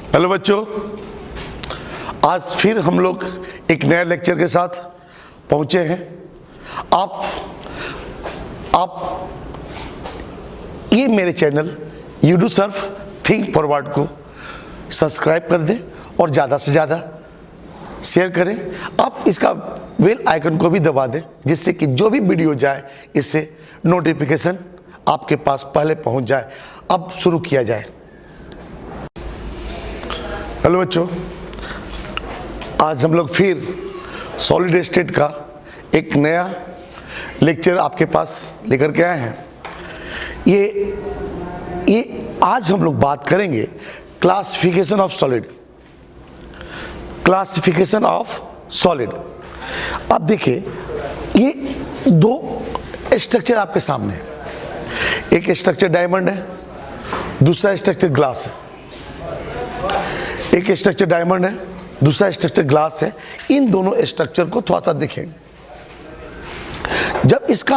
Hello बच्चों, आज फिर हम लोग एक नया लेक्चर के साथ पहुंचे हैं। आप ये मेरे चैनल यूडू सर्फ थिंक फॉरवर्ड को सब्सक्राइब कर दें और ज़्यादा से ज़्यादा शेयर करें। आप इसका बेल आइकन को भी दबा दें, जिससे कि जो भी वीडियो जाए इससे नोटिफिकेशन आपके पास पहले पहुंच जाए। अब शुरू किया जाए। हेलो बच्चों, आज हम लोग फिर सॉलिड स्टेट का एक नया लेक्चर आपके पास लेकर के आए हैं। ये आज हम लोग बात करेंगे classification of solid. Classification of solid. अब देखिए, ये दो स्ट्रक्चर आपके सामने है। एक स्ट्रक्चर डायमंड है, दूसरा स्ट्रक्चर ग्लास है। एक स्ट्रक्चर डायमंड है, दूसरा स्ट्रक्चर ग्लास है। इन दोनों स्ट्रक्चर को थोड़ा सा देखेंगे। जब इसका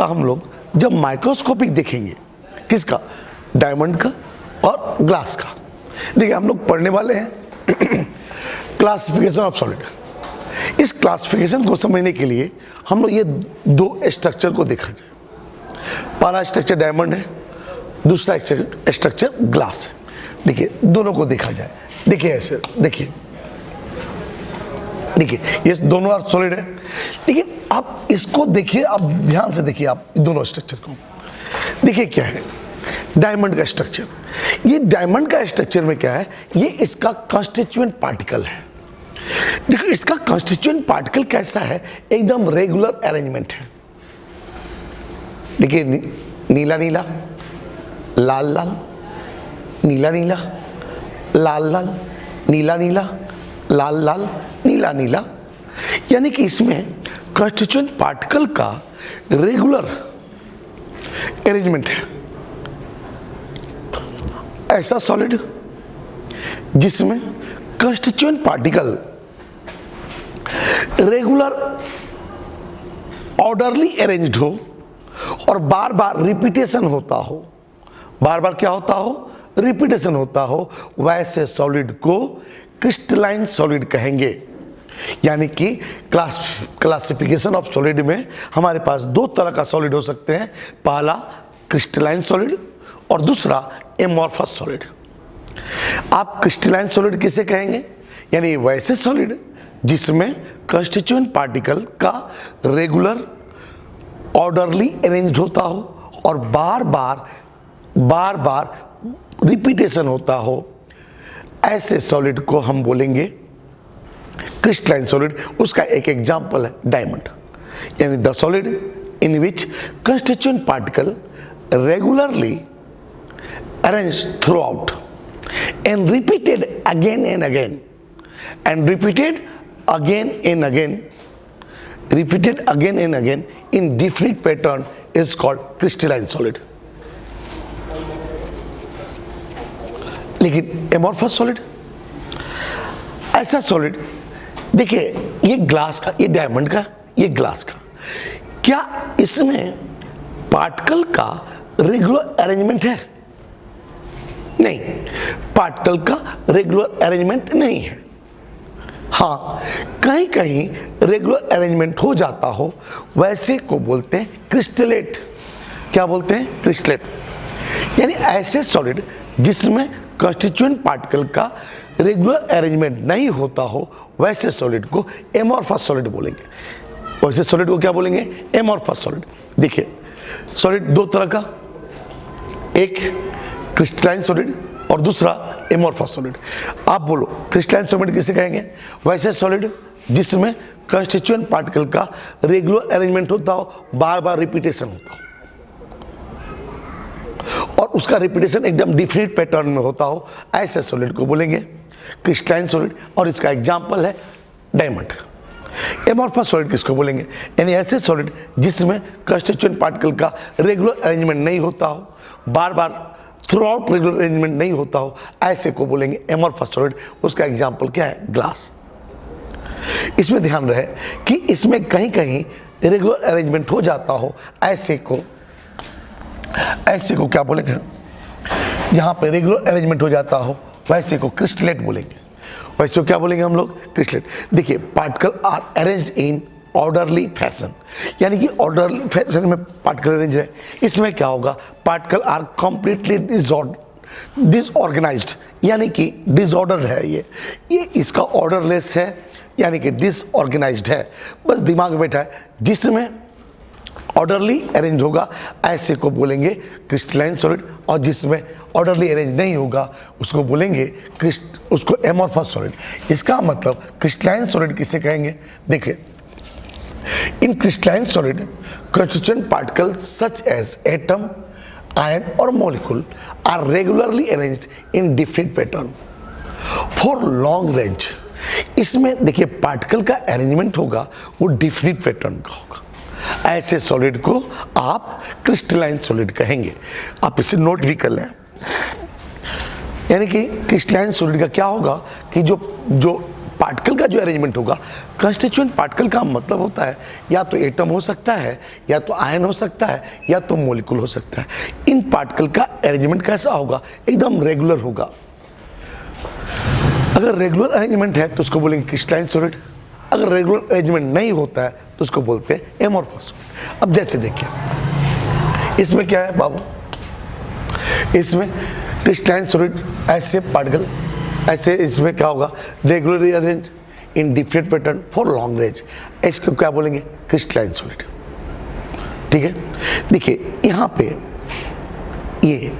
हम लोग जब माइक्रोस्कोपिक देखेंगे, किसका? डायमंड का और ग्लास का। देखिए, हम लोग पढ़ने वाले हैं क्लासिफिकेशन ऑफ सॉलिड। इस क्लासिफिकेशन को समझने के लिए हम लोग ये दो स्ट्रक्चर को देखा जाए। पहला स्ट्रक्चर डायमंड है, दूसरा स्ट्रक्चर ग्लास है। देखिए, दोनों को देखा जाए। देखिए ऐसे, देखिए ये दोनों आर सॉलिड है। लेकिन आप इसको देखिए, आप ध्यान से देखिए, आप दोनों स्ट्रक्चर को देखिए। क्या है डायमंड का स्ट्रक्चर? ये डायमंड का स्ट्रक्चर में क्या है? ये इसका कॉन्स्टिट्यूएंट पार्टिकल है। देखिए, इसका कॉन्स्टिट्यूएंट पार्टिकल कैसा है? एकदम रेगुलर अरेंजमेंट है। देखिए, नीला नीला, लाल लाल, नीला नीला, लाल लाल, नीला नीला, लाल लाल, नीला नीला। यानी कि इसमें कॉन्स्टिट्यूएंट पार्टिकल का रेगुलर अरेंजमेंट है। ऐसा सॉलिड जिसमें constituent particle regular orderly arranged हो और बार बार रिपीटेशन होता हो, बार बार क्या होता हो? रिपीटेशन होता हो, वैसे सॉलिड को क्रिस्टलाइन सॉलिड कहेंगे। यानी कि क्लासिफिकेशन ऑफ सॉलिड में हमारे पास दो तरह का सॉलिड हो सकते हैं। पहला क्रिस्टलाइन सॉलिड और दूसरा एमॉर्फस सॉलिड। आप क्रिस्टलाइन सॉलिड किसे कहेंगे? यानी वैसे सॉलिड जिसमें कंस्टिट्यूएंट पार्टिकल का रेगुलर ऑर्डरली अरेंज्ड होता हो और बार बार रिपीटेशन होता हो, ऐसे सॉलिड को हम बोलेंगे क्रिस्टलाइन सॉलिड। उसका एक एग्जांपल है डायमंड। यानी the solid in which constituent particle regularly arranged through out and repeated again and again and repeated again and again in different pattern is called crystalline solid. लेकिन amorphous solid, ऐसा solid, देखिए ये glass का, ये diamond का, ये glass का, क्या इसमें पार्टिकल का रेगुलर अरेंजमेंट है? नहीं, पार्टिकल का रेगुलर अरेंजमेंट नहीं है। हाँ, कहीं कहीं रेगुलर अरेंजमेंट हो जाता हो, वैसे को बोलते हैं क्रिस्टलेट। क्या बोलते हैं? क्रिस्टलेट। यानी ऐसे सॉलिड जिसमें कंस्टिट्यूएंट पार्टिकल का रेगुलर अरेंजमेंट नहीं होता हो, वैसे सॉलिड को एमॉर्फस सॉलिड बोलेंगे। वैसे सॉलिड को क्या बोलेंगे? Amorphous solid. देखिए, सॉलिड दो तरह का, एक क्रिस्टलाइन सॉलिड और दूसरा एमॉर्फस सॉलिड। आप बोलो क्रिस्टलाइन सॉलिड किसे कहेंगे? वैसे सॉलिड जिसमें कंस्टिट्यूएंट पार्टिकल का रेगुलर अरेंजमेंट होता हो, बार बार रिपीटेशन होता हो और उसका रिपीटेशन एकदम डिफरेंट पैटर्न में होता हो, ऐसे सॉलिड को बोलेंगे क्रिस्टलाइन सॉलिड। और इसका एग्जांपल है डायमंड। एमॉर्फस सॉलिड किसको बोलेंगे? यानी ऐसे सॉलिड जिसमें कंस्टिट्यूएंट पार्टिकल का रेगुलर अरेंजमेंट नहीं होता हो, बार बार थ्रू आउट रेगुलर अरेंजमेंट नहीं होता हो, ऐसे को बोलेंगे एमॉर्फस सॉलिड। उसका एग्जांपल क्या है? ग्लास। इसमें ध्यान रहे कि इसमें कहीं कहीं रेगुलर अरेंजमेंट हो जाता हो, ऐसे को क्या बोलेंगे? जहाँ पे रेगुलर अरेंजमेंट हो जाता हो वैसे को क्रिस्टलेट बोलेंगे। वैसे को क्या बोलेंगे हम लोग? क्रिस्टलेट। देखिए particle are arranged in orderly fashion, यानी कि ऑर्डरली फैशन में पार्टिकल अरेंज है। इसमें क्या होगा? पार्टिकल आर कंप्लीटली डिसऑर्गेनाइज्ड, यानी कि डिसऑर्डर है ये इसका ऑर्डरलेस है, यानी कि डिसऑर्गेनाइज्ड है, बस दिमाग में बैठा है। जिसमें ऑर्डरली अरेंज होगा ऐसे को बोलेंगे क्रिस्टलाइन सॉलिड, और जिसमें ऑर्डरली अरेंज नहीं होगा उसको बोलेंगे उसको एमोर्फस सॉलिड। इसका मतलब क्रिस्टलाइन सॉलिड किसे कहेंगे? देखिए in crystalline solid constituent particles such as atom, ion और molecule are regularly arranged in different pattern for long range. इसमें देखिए पार्टिकल का अरेंजमेंट होगा वो डिफरेंट पैटर्न का होगा। ऐसे सॉलिड को आप क्रिस्टलाइन सॉलिड कहेंगे। आप इसे नोट भी कर लें। यानी कि क्रिस्टलाइन सॉलिड का क्या होगा कि जो पार्टिकल का जो अरेंजमेंट होगा, कंस्टिट्यूएंट पार्टिकल का मतलब होता है या तो एटम हो सकता है, या तो आयन हो सकता है, या तो मॉलिक्यूल हो सकता है। इन पार्टिकल का अरेंजमेंट कैसा होगा? एकदम रेगुलर होगा। अगर रेगुलर अरेंजमेंट है तो उसको बोलेंगे क्रिस्टलाइन सॉलिड, अगर रेगुलर अरेंजमेंट नहीं होता है तो उसको बोलते हैं एमोर्फस सॉलिड। अब जैसे देखिए इसमें क्या है बाबू, इसमें क्रिस्टलाइन सॉलिड ऐसे पार्टिकल ऐसे, इसमें क्या होगा? Regularly arrange in different pattern for long range, इसको क्या बोलेंगे? Crystalline solid. ठीक है, देखिए यहाँ पे ये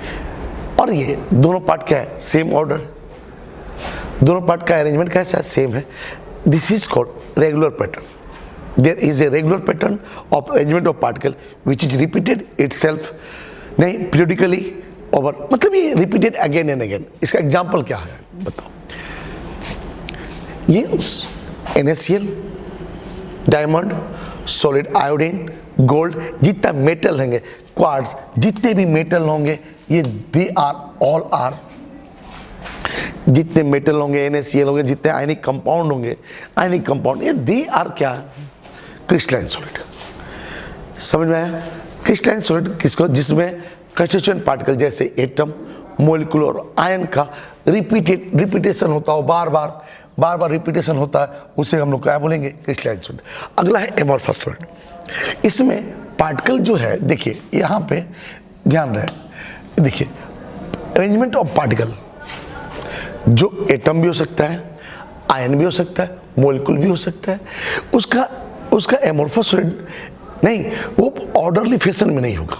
और ये दोनों पार्ट क्या है? सेम ऑर्डर, दोनों पार्ट का अरेंजमेंट कैसा है? सेम है। This is called regular pattern. There is a regular pattern of arrangement of particle which is repeated itself, नहीं पीरियडिकली ओवर, मतलब ये रिपीटेड अगेन एंड अगेन। इसका एग्जाम्पल क्या है बताओ? ये NaCl, diamond, solid iodine, gold, जितना मेटल होंगे, क्वार्ट्ज, जितने भी मेटल होंगे ये दे आर ऑल आर, जितने मेटल होंगे NaCl होंगे, जितने आयनिक कंपाउंड होंगे, आयनिक कंपाउंड, ये दे आर क्या? Crystalline solid. समझ में आया? क्रिस्टलाइन सॉलिड किसको? जिसमें कंस्टिट्यूएंट पार्टिकल जैसे एटम, मॉलिक्यूल और आयन का रिपीटेशन होता हो, बार बार रिपीटेशन होता है, उसे हम लोग क्या बोलेंगे? Crystalline solid. अगला है एमोर्फस सॉलिड। इसमें पार्टिकल जो है, देखिए यहाँ पे ध्यान रहे, देखिए अरेंजमेंट ऑफ पार्टिकल जो एटम भी हो सकता है, आयन भी हो सकता है, मॉलिक्यूल भी हो सकता है, उसका एमोर्फस सॉलिड नहीं, वो ऑर्डरली फैशन में नहीं होगा।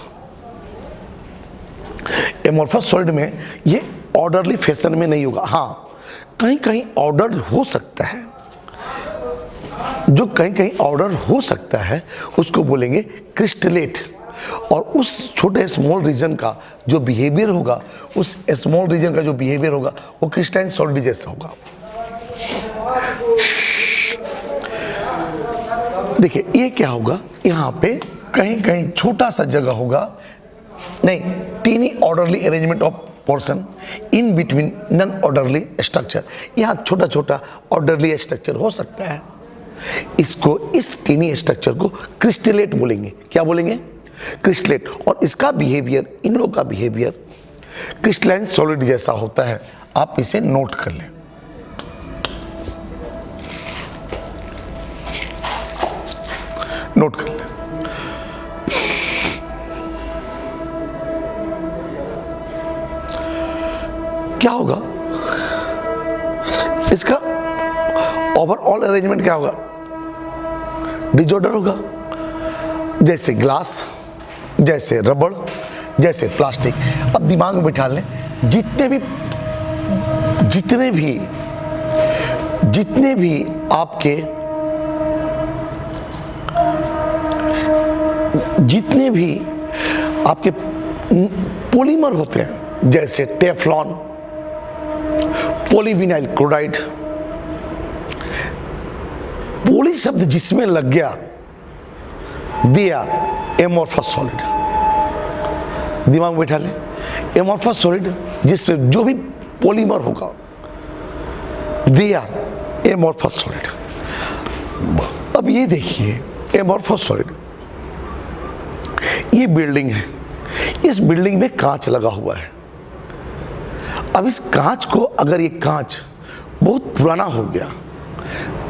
एमोर्फस सॉलिड में ये ऑर्डरली फैशन में नहीं होगा। हाँ, कहीं कहीं ऑर्डर हो सकता है, जो कहीं कहीं ऑर्डर हो सकता है उसको बोलेंगे क्रिस्टलेट। और उस छोटे स्मॉल रीजन का जो बिहेवियर होगा, उस स्मॉल रीजन का जो बिहेवियर होगा वो क्रिस्टलाइन सॉलिड जैसा होगा। देखिए ये क्या होगा, यहाँ पे कहीं कहीं छोटा सा जगह होगा, नहीं tiny orderly arrangement of portion in between non orderly structure. यहाँ छोटा छोटा ऑर्डरली स्ट्रक्चर हो सकता है, इसको, इस टीनी स्ट्रक्चर को क्रिस्टलेट बोलेंगे। क्या बोलेंगे? क्रिस्टलेट। और इसका बिहेवियर, इन लोगों का बिहेवियर क्रिस्टलाइन सॉलिड जैसा होता है। आप इसे नोट कर लें। नोट कर लें। क्या होगा इसका ओवरऑल अरेंजमेंट? क्या होगा? डिसऑर्डर होगा, जैसे ग्लास, जैसे रबड़, जैसे प्लास्टिक। अब दिमाग में बिठा लें, जितने भी आपके पॉलीमर होते हैं, जैसे टेफ्लॉन, पॉलीविनाइल क्लोराइड, पॉली शब्द जिसमें लग गया, दे आर एमोर्फस सॉलिड। दिमाग में बैठा ले, एमोर्फस सॉलिड जिसमें जो भी पॉलीमर होगा, दे आर एमोर्फस सॉलिड। अब ये देखिए एमोर्फस सॉलिड, ये बिल्डिंग है, इस बिल्डिंग में कांच लगा हुआ है, अब इस कांच को, अगर ये कांच बहुत पुराना हो गया,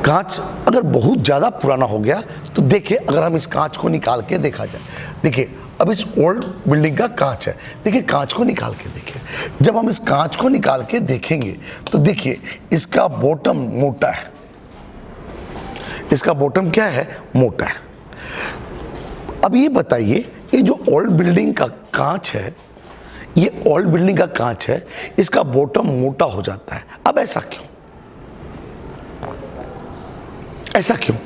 कांच अगर बहुत ज़्यादा पुराना हो गया, तो देखिए अगर हम इस कांच को निकाल के देखा जाए, देखिए अब इस ओल्ड बिल्डिंग का कांच है, देखिए कांच को निकाल के देखिए, जब हम इस कांच को निकाल के देखेंगे तो देखिए इसका बॉटम मोटा है, इसका बॉटम क्या है, मोटा है। अब ये बताइए, ये जो ओल्ड बिल्डिंग का कांच है, ये ओल्ड बिल्डिंग का कांच है, इसका बॉटम मोटा हो जाता है। अब ऐसा क्यों, ऐसा क्यों?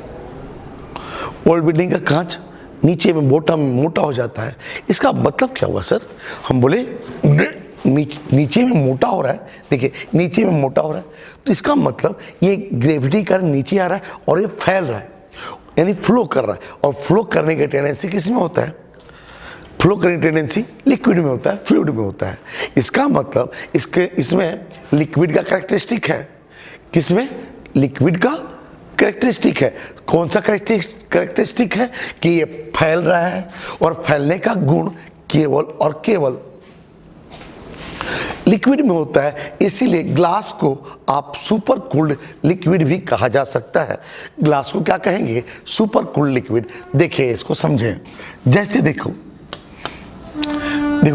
ओल्ड बिल्डिंग का कांच नीचे में बॉटम मोटा हो जाता है, इसका मतलब क्या हुआ सर? हम बोले नीचे में मोटा हो रहा है, देखिए नीचे में मोटा हो रहा है, तो इसका मतलब ये ग्रेविटी कारण नीचे आ रहा है और ये फैल रहा है, यानी फ्लो कर रहा है। और फ्लो करने की टेंडेंसी किस में होता है? फ्लो करने की टेंडेंसी लिक्विड में होता है, फ्लूइड में होता है। इसका मतलब इसमें लिक्विड का कैरेक्टरिस्टिक है, किसमें? लिक्विड का कैरेक्टरिस्टिक है। कौन सा कैरेक्टरिस्टिक है? कि ये फैल रहा है, और फैलने का गुण केवल और केवल लिक्विड में होता है। इसीलिए ग्लास को आप सुपर कूल्ड लिक्विड भी कहा जा सकता है। ग्लास को क्या कहेंगे? Super cooled liquid. देखिए इसको समझें, जैसे देखो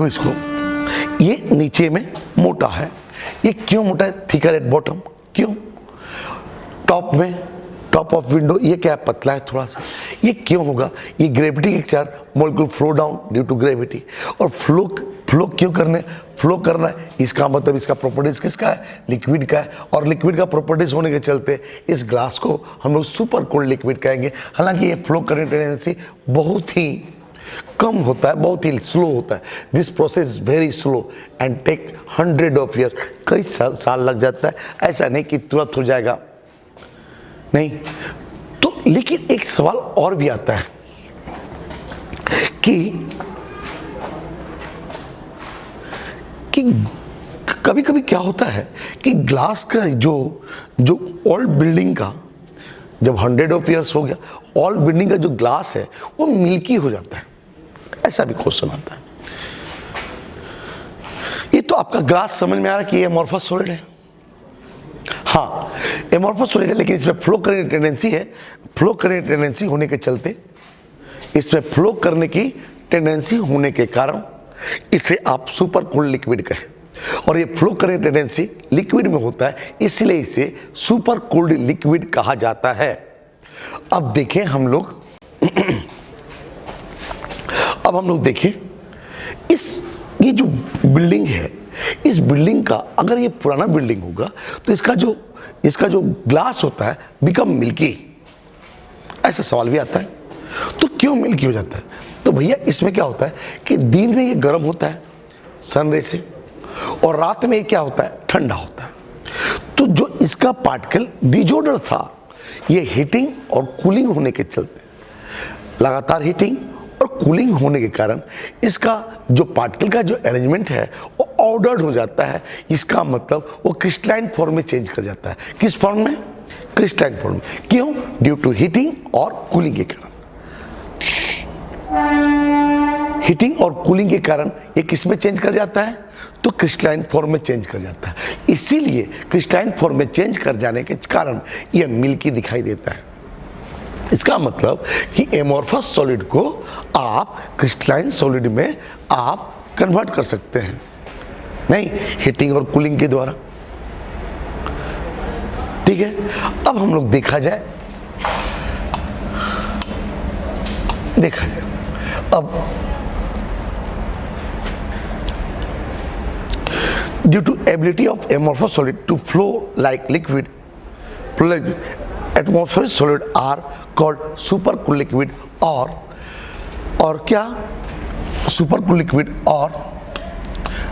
इसको, ये नीचे में मोटा है, ये क्यों मोटा है? थिकर एट बॉटम, क्यों? टॉप में, टॉप ऑफ विंडो ये क्या है? पतला है थोड़ा सा, ये क्यों होगा? ये ग्रेविटी के कारण molecule flow down due to gravity. और फ्लो क्यों फ्लो करना है, इसका मतलब इसका प्रॉपर्टीज किसका है? लिक्विड का है। और लिक्विड का प्रॉपर्टीज होने के चलते इस ग्लास को हम लोग सुपर कोल्ड लिक्विड कहेंगे। हालांकि ये फ्लो करने की टेंडेंसी बहुत ही कम होता है, बहुत ही स्लो होता है। This process very slow and take 100 of year, कई साल लग जाता है। ऐसा नहीं कि तुरंत हो जाएगा, नहीं। तो लेकिन एक सवाल और भी आता है कि कभी कभी क्या होता है कि ग्लास का जो ओल्ड बिल्डिंग का जब 100 ऑफ ईयर्स हो गया, ओल्ड बिल्डिंग का जो ग्लास है वो मिल्की हो जाता है। ऐसा भी क्वेश्चन आता है। ये तो आपका ग्लास समझ में आ रहा है कि ये एमॉर्फस सॉलिड है। हाँ, एमॉर्फस सॉलिड है, लेकिन इसमें फ्लो करने की टेंडेंसी है। फ्लो करने की टेंडेंसी होने के चलते, इसमें फ्लो करने की टेंडेंसी होने के कारण इसे आप सुपर कूल्ड लिक्विड कहें। और ये फ्लो करने की टेंडेंसी लिक्विड में होता है, इसलिए इसे सुपर कूल्ड लिक्विड कहा जाता है। अब देखें हम लोग अब हम लोग देखें ये जो बिल्डिंग है, इस बिल्डिंग का अगर ये पुराना बिल्डिंग होगा तो इसका जो ग्लास होता है बिकम मिल्की। ऐसा सवाल भी आता है, तो क्यों मिल्की हो जाता है? तो भैया इसमें क्या होता है कि दिन में ये गर्म होता है सनरे से, और रात में ये क्या होता है? ठंडा होता है। तो जो इसका पार्टिकल डिजॉर्डर था, ये हीटिंग और कूलिंग होने के चलते, लगातार हीटिंग और कूलिंग होने के कारण इसका जो पार्टिकल का जो अरेंजमेंट है वो ऑर्डर्ड हो जाता है। इसका मतलब वो क्रिस्टलाइन फॉर्म में चेंज कर जाता है। किस फॉर्म में? क्रिस्टलाइन फॉर्म में। क्यों? ड्यू टू हीटिंग और कूलिंग के कारण। हीटिंग और कूलिंग के कारण ये किस में चेंज कर जाता है? तो क्रिस्टलाइन फॉर्म में चेंज कर जाता है। इसीलिए क्रिस्टलाइन फॉर्म में चेंज कर जाने के कारण ये मिल्की दिखाई देता है। इसका मतलब कि एमॉर्फस सॉलिड को आप क्रिस्टलाइन सॉलिड में आप कन्वर्ट कर सकते हैं, नहीं, हीटिंग और कूलिंग के द्वारा। ठीक है, अब हम लोग देखा जाए अब due to ability of amorphous solid to flow like liquid, atmospheric solid are called supercooled liquid और क्या? supercooled liquid और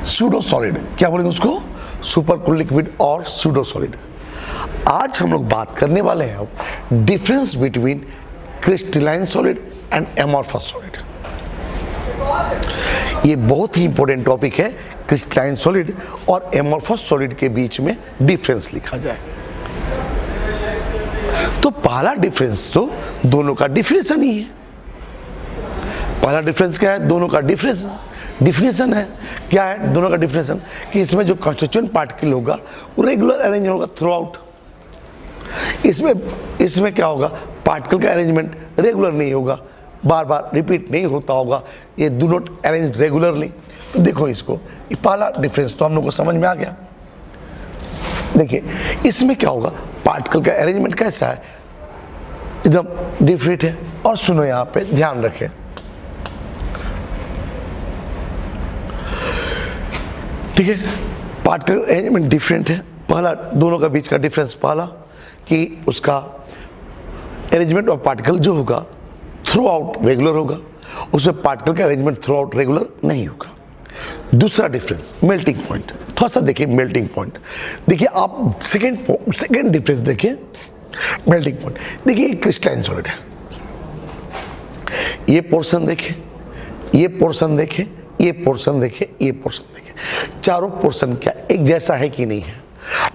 pseudo solid। क्या बोलेंगे उसको? supercooled liquid और pseudo solid। आज हम लोग बात करने वाले हैं अब difference between crystalline solid and amorphous solid. ये बहुत ही इंपॉर्टेंट टॉपिक है। क्रिस्टलाइन सॉलिड और एमॉर्फस सॉलिड के बीच में डिफरेंस लिखा जाए तो पहला डिफरेंस तो दोनों का डिफरेंस ही है। पहला डिफरेंस क्या है? दोनों का डिफरेंस। डिफिनेशन है। क्या है दोनों का डिफिनेशन? कि इसमें जो कॉन्स्टिट्यूएंट पार्टिकल होगा वो रेगुलर अरेंज होगा थ्रू आउट। इसमें क्या होगा, पार्टिकल का अरेंजमेंट रेगुलर नहीं होगा, बार बार रिपीट नहीं होता होगा, ये डू नॉट अरेंज रेगुलरली। तो देखो इसको, ये पहला डिफरेंस तो हम लोग को समझ में आ गया। देखिए इसमें क्या होगा, पार्टिकल का अरेंजमेंट कैसा है, एकदम डिफरेंट है। और सुनो यहाँ पे ध्यान रखें, ठीक है, पार्टिकल अरेंजमेंट डिफरेंट है। पहला दोनों का बीच का डिफरेंस, पहला कि उसका अरेंजमेंट ऑफ पार्टिकल जो होगा थ्रू आउट रेगुलर होगा, उसमें पार्टिकल का अरेंजमेंट थ्रू आउट रेगुलर नहीं होगा। दूसरा डिफरेंस मेल्टिंग पॉइंट, थोड़ा सा देखिए मेल्टिंग पॉइंट। देखिए आप सेकेंड डिफरेंस देखिए मेल्टिंग पॉइंट। देखिए क्रिस्टलाइन सॉलिड है, ये पोर्शन देखिए, ये पोर्शन देखिए, ये पोर्शन देखिए, ये पोर्शन देखिए, चारों पोर्शन क्या एक जैसा है कि नहीं है?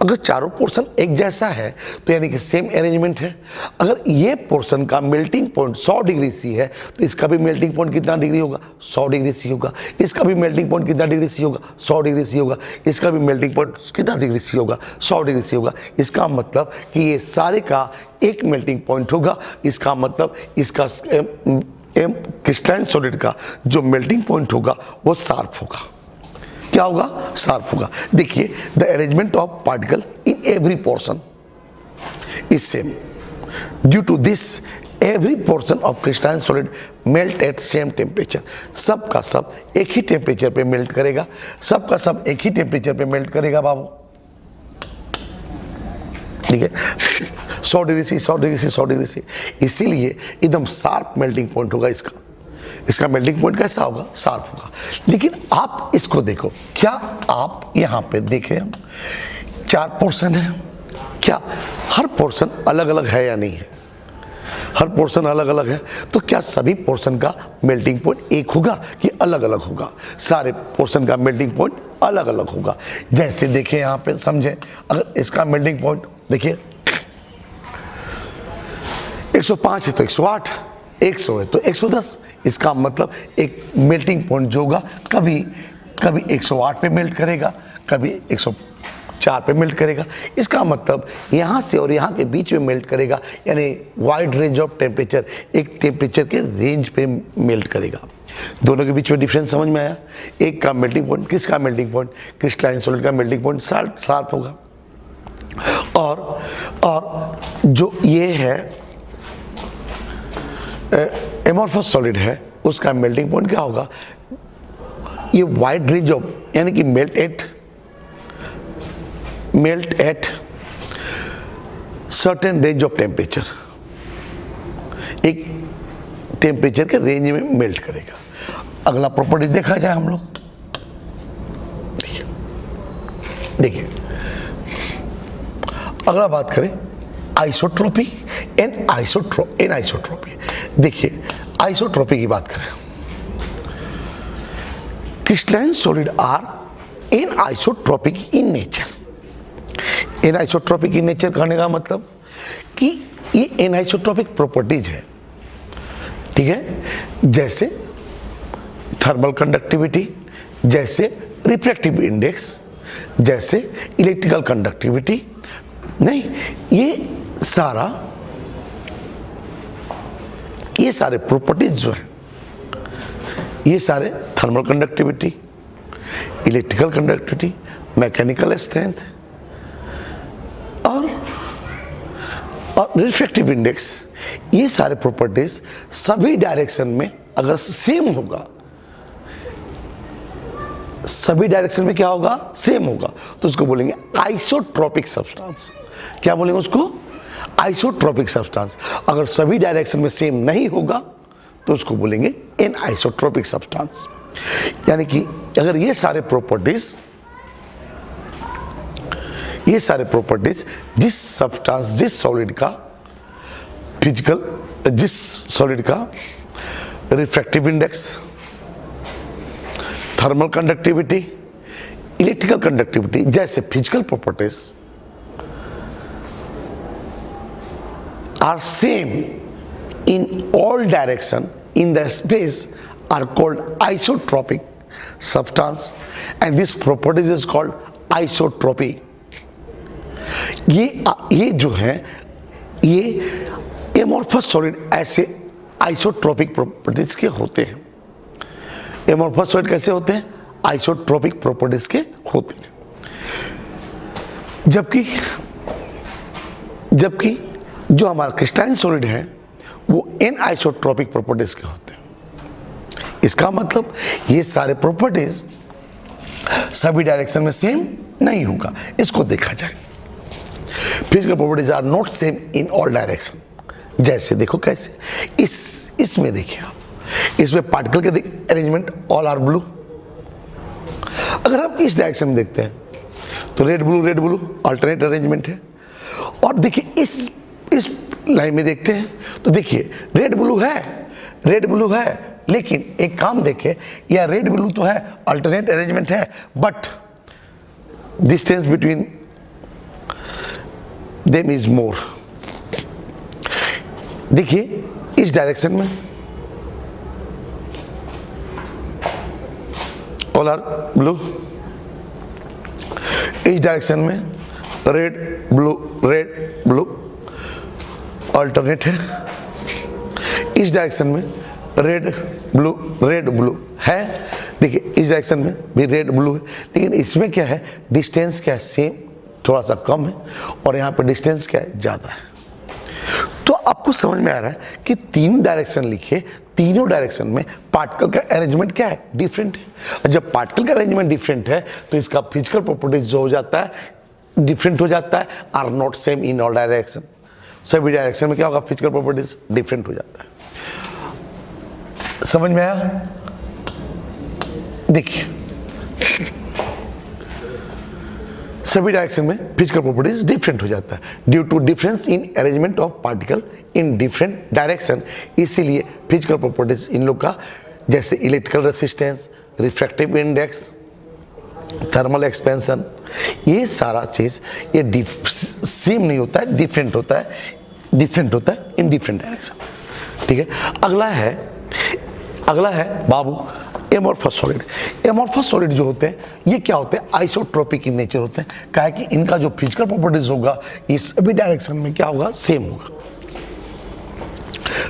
अगर चारों पोर्शन एक जैसा है तो यानी कि सेम अरेंजमेंट है। अगर ये पोर्शन का मेल्टिंग पॉइंट 100 डिग्री सी है तो इसका भी मेल्टिंग पॉइंट कितना डिग्री होगा? 100 डिग्री सी होगा। इसका भी मेल्टिंग पॉइंट कितना डिग्री सी होगा? 100 डिग्री सी होगा। इसका भी मेल्टिंग पॉइंट कितना डिग्री सी होगा? 100 डिग्री सी होगा। इसका मतलब कि ये सारे का एक मेल्टिंग पॉइंट होगा। इसका मतलब इसका क्रिस्टलाइन सॉलिड का जो मेल्टिंग पॉइंट होगा वो शार्प होगा। क्या होगा? शार्प होगा। देखिए the arrangement of particle in every portion is same. Due to this every portion of crystalline solid melt at same temperature. सब का सब एक ही टेम्परेचर पे मेल्ट करेगा, सब का सब एक ही टेम्परेचर पे मेल्ट करेगा बाबू, ठीक है, 100 डिग्री से 100 डिग्री से 100 डिग्री से। इसीलिए एकदम शार्प मेल्टिंग पॉइंट होगा इसका मेल्टिंग पॉइंट कैसा होगा? शार्प होगा। लेकिन आप इसको देखो, क्या आप यहाँ पे देखें 4 पोर्शन है, क्या हर पोर्शन अलग अलग है या नहीं है? हर पोर्शन अलग अलग है, तो क्या सभी पोर्शन का मेल्टिंग पॉइंट एक होगा कि अलग अलग होगा? सारे पोर्शन का मेल्टिंग पॉइंट अलग अलग होगा। जैसे देखें यहाँ पे समझें, अगर इसका मेल्टिंग पॉइंट देखिए 105 है तो 108, 100 है तो 110। इसका मतलब एक मेल्टिंग पॉइंट जो होगा कभी 108 पे मेल्ट करेगा, कभी 104 पे मेल्ट करेगा। इसका मतलब यहाँ से और यहाँ के बीच में मेल्ट करेगा, यानी वाइड रेंज ऑफ टेम्परेचर, एक टेम्परेचर के रेंज पे मेल्ट करेगा। दोनों के बीच में डिफरेंस समझ में आया? एक का मेल्टिंग पॉइंट, किसका मेल्टिंग पॉइंट? क्रिस्टलाइन सॉलिड का मेल्टिंग पॉइंट शार्प होगा। और जो ये है एमोर्फस सॉलिड है, उसका मेल्टिंग पॉइंट क्या होगा? ये वाइड रेंज ऑफ, यानी कि melt at certain range of temperature, एक टेम्परेचर के रेंज में मेल्ट करेगा। अगला प्रॉपर्टी देखा जाए हम लोग, देखिए अगला बात करें आइसोट्रोपी एंड आइसोट्रोपी। देखिए आइसोट्रोपी की बात करें, crystalline solid are anisotropic in nature. Anisotropic in nature कहने का मतलब कि ये एनआइसोट्रोपिक प्रॉपर्टीज है, ठीक है, जैसे थर्मल कंडक्टिविटी, जैसे रिफ्रैक्टिव इंडेक्स, जैसे इलेक्ट्रिकल कंडक्टिविटी। नहीं, ये सारे प्रॉपर्टीज जो हैं, ये सारे thermal conductivity, electrical conductivity, mechanical strength और रिफ्रैक्टिव इंडेक्स, ये सारे प्रॉपर्टीज सभी डायरेक्शन में अगर सेम होगा, सभी डायरेक्शन में क्या होगा? सेम होगा, तो उसको बोलेंगे आइसोट्रोपिक सब्सटेंस। क्या बोलेंगे उसको? Isotropic substance. अगर सभी डायरेक्शन में सेम नहीं होगा तो उसको बोलेंगे एनआइसोट्रोपिक सब्सटेंस। यानी कि अगर ये सारे प्रॉपर्टीज जिस सब्सटेंस, जिस सॉलिड का refractive index, thermal conductivity, electrical conductivity जैसे physical properties are same in all direction in the space are called isotropic substance, and this property is called isotropy. ये जो है ये amorphous solid ऐसे isotropic properties के होते हैं। एमोर्फस सॉलिड कैसे होते हैं? आइसोट्रोपिक प्रॉपर्टीज के होते हैं। जबकि जो हमारा क्रिस्टलाइन सॉलिड है वो एन आइसोट्रोपिक प्रॉपर्टीज के होते हैं। इसका मतलब ये सारे प्रॉपर्टीज सभी डायरेक्शन में सेम नहीं होगा। इसको देखा जाए, physical properties are not same in all direction. जैसे देखो कैसे, इसमें देखिए आप, इसमें पार्टिकल के अरेंजमेंट ऑल आर ब्लू। अगर हम इस डायरेक्शन में देखते हैं तो रेड ब्लू अल्टरनेट अरेंजमेंट है। और देखिए इस लाइन में देखते हैं तो देखिए रेड ब्लू है, लेकिन एक काम देखें, यह रेड ब्लू तो है, अल्टरनेट अरेंजमेंट है, but distance between them is more. देखिए इस डायरेक्शन में ऑल आर ब्लू, इस डायरेक्शन में रेड ब्लू अल्टरनेट है, इस डायरेक्शन में रेड ब्लू है। देखिए इस डायरेक्शन में भी रेड ब्लू है, लेकिन इसमें क्या है, डिस्टेंस क्या है, सेम थोड़ा सा कम है, और यहाँ पे डिस्टेंस क्या है, ज़्यादा है। तो आपको समझ में आ रहा है कि तीन डायरेक्शन लिखे, तीनों डायरेक्शन में पार्टिकल का अरेंजमेंट क्या है, डिफरेंट है। और जब पार्टिकल का अरेंजमेंट डिफरेंट है तो इसका फिजिकल प्रॉपर्टीज जो हो जाता है, डिफरेंट हो जाता है, are not same in all direction. सभी डायरेक्शन में क्या होगा, फिजिकल प्रॉपर्टीज डिफरेंट हो जाता है। समझ में आया? देखिए सभी डायरेक्शन में फिजिकल प्रॉपर्टीज डिफरेंट हो जाता है due to difference in arrangement of particle in different direction. इसीलिए फिजिकल प्रॉपर्टीज इन लोग का, जैसे electrical resistance, refractive index, thermal expansion, ये सारा चीज़ ये सेम नहीं होता है, डिफरेंट होता है इन डिफरेंट डायरेक्शन। ठीक है, अगला है बाबू एमोर्फस सॉलिड। एमोर्फस सॉलिड जो होते हैं ये क्या होते हैं, आइसोट्रोपिक इन नेचर होते हैं। क्या है कि इनका जो फिजिकल प्रॉपर्टीज होगा ये सभी डायरेक्शन में क्या होगा, सेम होगा,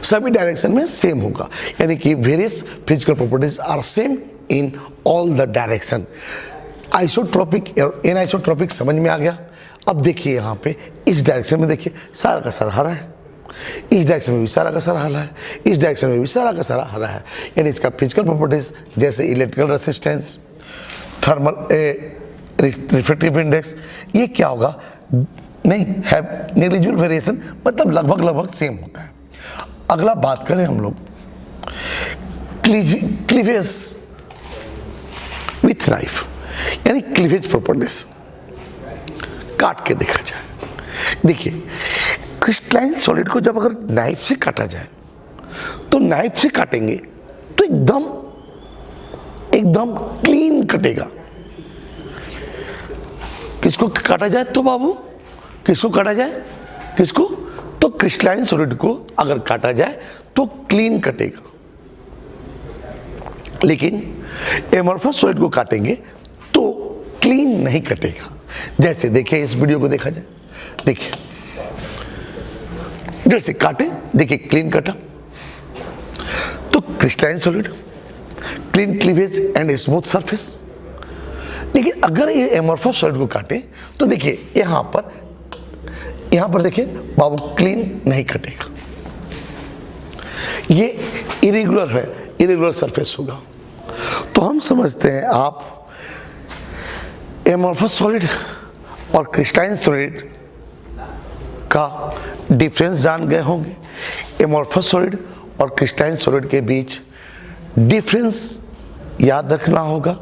सभी डायरेक्शन में सेम होगा। यानी कि various physical properties are same in all the direction. Isotropic और एनाइसोट्रोपिक समझ में आ गया। अब देखिए यहाँ पे इस डायरेक्शन में देखिए सारा का सारा हरा है, इस डायरेक्शन में भी सारा का सारा हरा है, इस डायरेक्शन में भी सारा का सारा हरा है। यानी इसका फिजिकल प्रॉपर्टीज जैसे electrical resistance, thermal refractive index, ये क्या होगा, नहीं है, नेग्लिजिबल वेरिएशन, मतलब लगभग सेम होता है। अगला बात करें हम लोग क्लीवेज विथ नाइफ, यानी क्लीवेज प्रॉपर्टीज काट के देखा जाए। देखिए क्रिस्टलाइन सॉलिड को जब अगर नाइफ से काटा जाए तो नाइफ से काटेंगे तो एकदम क्लीन कटेगा। किसको काटा जाए तो बाबू, किसको काटा जाए, किसको, तो क्रिस्टलाइन सॉलिड को अगर काटा जाए तो क्लीन कटेगा। लेकिन एमोर्फस सॉलिड को काटेंगे तो क्लीन नहीं कटेगा। जैसे देखिए इस वीडियो को देखा जाए, देखिए जैसे काटे, देखिए क्लीन कटा, तो crystalline solid, clean cleavage and smooth surface. लेकिन अगर ये एमोर्फस सॉलिड को काटे तो देखिए यहां पर देखिए बाबू क्लीन नहीं कटेगा, ये इरेगुलर सरफेस होगा। तो हम समझते हैं आप एमोर्फस सॉलिड और क्रिस्टलाइन सॉलिड का डिफरेंस जान गए होंगे। एमोर्फस सॉलिड और क्रिस्टलाइन सॉलिड के बीच डिफरेंस याद रखना होगा,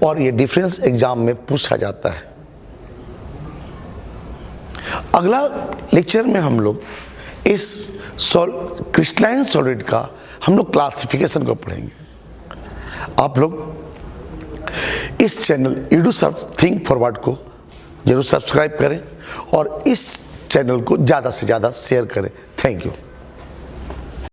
और ये डिफरेंस एग्जाम में पूछा जाता है। अगला लेक्चर में हम लोग इस क्रिस्टलाइन सॉलिड का हम लोग क्लासिफिकेशन को पढ़ेंगे। आप लोग इस चैनल EduServe थिंक फॉरवर्ड को जरूर सब्सक्राइब करें और इस चैनल को ज़्यादा से ज़्यादा शेयर करें। Thank you.